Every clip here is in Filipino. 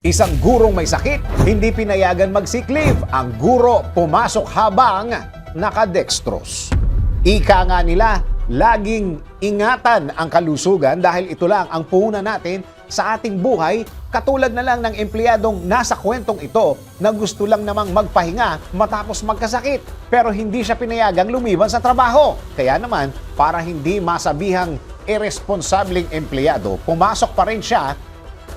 Isang gurong may sakit, hindi pinayagan mag-sick leave. Ang guro pumasok habang nakadextrose. Ika nga nila, laging ingatan ang kalusugan dahil ito lang ang puhunan natin sa ating buhay, katulad na lang ng empleyadong nasa kwentong ito na gusto lang namang magpahinga matapos magkasakit pero hindi siya pinayagang lumiban sa trabaho. Kaya naman, para hindi masabihang irresponsableng empleyado, pumasok pa rin siya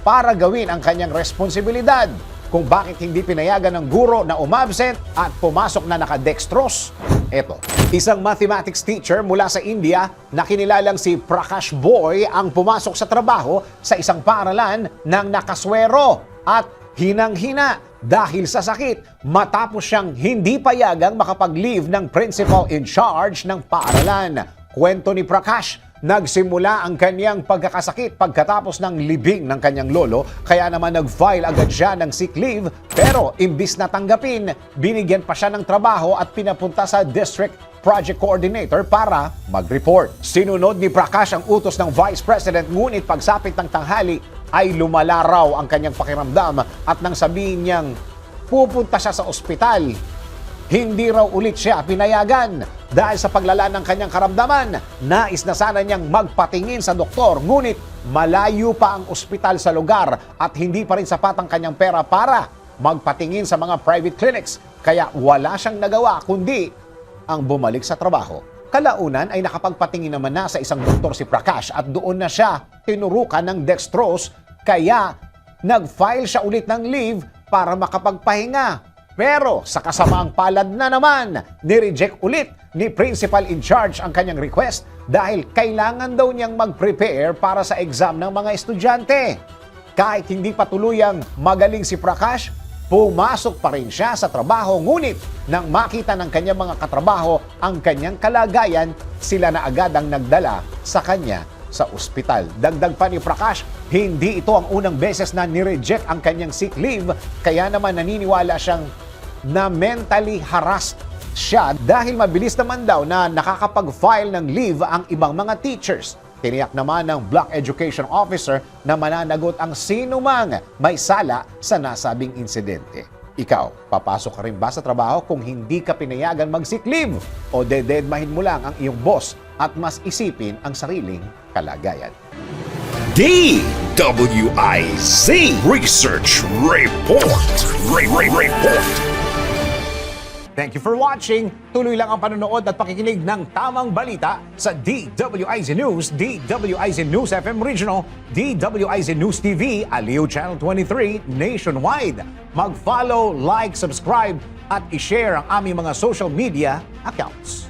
para gawin ang kanyang responsibilidad. Kung bakit hindi pinayagan ng guro na umabsent at pumasok na nakadextrose. Eto, isang mathematics teacher mula sa India na kinilalang si Prakash Boy ang pumasok sa trabaho sa isang paaralan ng nakaswero at hinang-hina dahil sa sakit matapos siyang hindi payagang makapag-leave ng principal in charge ng paaralan. Kwento ni Prakash, nagsimula ang kanyang pagkakasakit pagkatapos ng libing ng kanyang lolo, kaya naman nag-file agad siya ng sick leave, pero imbis na tanggapin, binigyan pa siya ng trabaho at pinapunta sa district project coordinator para mag-report. Sinunod ni Prakash ang utos ng vice president, ngunit pagsapit ng tanghali ay lumala raw ang kanyang pakiramdam at nang sabihin niyang pupunta siya sa ospital, hindi raw ulit siya pinayagan. Dahil sa paglala ng kanyang karamdaman, nais na sana niyang magpatingin sa doktor, ngunit malayo pa ang ospital sa lugar at hindi pa rin sapat ang kanyang pera para magpatingin sa mga private clinics. Kaya wala siyang nagawa kundi ang bumalik sa trabaho. Kalaunan ay nakapagpatingin naman na sa isang doktor si Prakash at doon na siya tinurukan ng dextrose, kaya nag-file siya ulit ng leave para makapagpahinga. Pero sa kasamaang palad na naman, nireject ulit ni principal in charge ang kanyang request dahil kailangan daw niyang mag-prepare para sa exam ng mga estudyante. Kahit hindi pa tuluyang magaling si Prakash, pumasok pa rin siya sa trabaho, ngunit nang makita ng kanyang mga katrabaho ang kanyang kalagayan, sila na agad ang nagdala sa kanya sa ospital. Dagdag pa ni Prakash, hindi ito ang unang beses na nireject ang kanyang sick leave, kaya naman naniniwala siyang na mentally harassed siya dahil mabilis naman daw na nakakapag-file ng leave ang ibang mga teachers. Tiniyak naman ng Block Education Officer na mananagot ang sino mang may sala sa nasabing insidente. Ikaw, papasok ka rin ba sa trabaho kung hindi ka pinayagan mag-sick leave? O dededmahin mo lang ang iyong boss at mas isipin ang sariling kalagayan? DWIZ Research Report. Report. Thank you for watching. Tuloy lang ang panonood at pakikinig ng tamang balita sa DWIZ News, DWIZ News FM Regional, DWIZ News TV, Aliw Channel 23, nationwide. Mag-follow, like, subscribe at i-share ang aming mga social media accounts.